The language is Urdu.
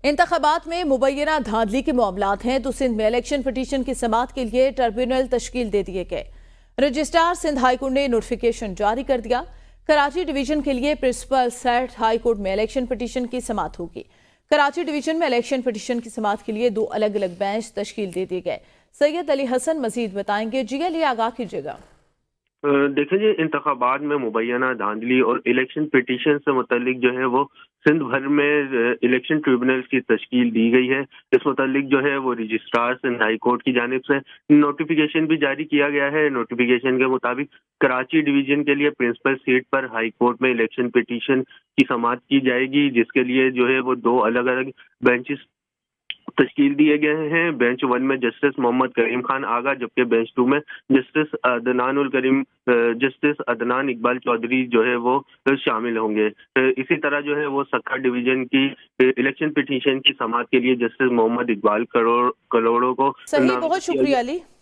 انتخابات میں مبینہ دھاندلی کے معاملات ہیں تو سندھ میں الیکشن پٹیشن کی سماعت کے لیے ٹربیونل تشکیل دے دیے گئے۔ رجسٹرار سندھ ہائی کورٹ نے نوٹیفیکیشن جاری کر دیا۔ کراچی ڈویژن کے لیے پرنسپل سیٹ ہائی کورٹ میں الیکشن پٹیشن کی سماعت ہوگی۔ کراچی ڈویژن میں الیکشن پٹیشن کی سماعت کے لیے 2 الگ الگ بینچ تشکیل دے دیے گئے۔ سید علی حسن مزید بتائیں گے۔ جی علی، آگاہ کیجیے گا۔ دیکھیں جی، انتخابات میں مبینہ دھاندلی اور الیکشن پٹیشن سے متعلق جو ہے وہ سندھ بھر میں الیکشن ٹریبونلز کی تشکیل دی گئی ہے۔ اس متعلق جو ہے وہ رجسٹرار سندھ ہائی کورٹ کی جانب سے نوٹیفیکیشن بھی جاری کیا گیا ہے۔ نوٹیفیکیشن کے مطابق کراچی ڈویژن کے لیے پرنسپل سیٹ پر ہائی کورٹ میں الیکشن پٹیشن کی سماعت کی جائے گی، جس کے لیے جو ہے وہ 2 الگ الگ بینچز تشکیل دیے گئے ہیں۔ بینچ 1 میں جسٹس محمد کریم خان آغا، جبکہ بینچ 2 میں جسٹس عدنان اقبال چودھری جو ہے وہ شامل ہوں گے۔ اسی طرح جو ہے وہ سکھا ڈویژن کی الیکشن پٹیشن کی سماعت کے لیے جسٹس محمد اقبال کروڑوں کو صحیح، بہت شکریہ علی۔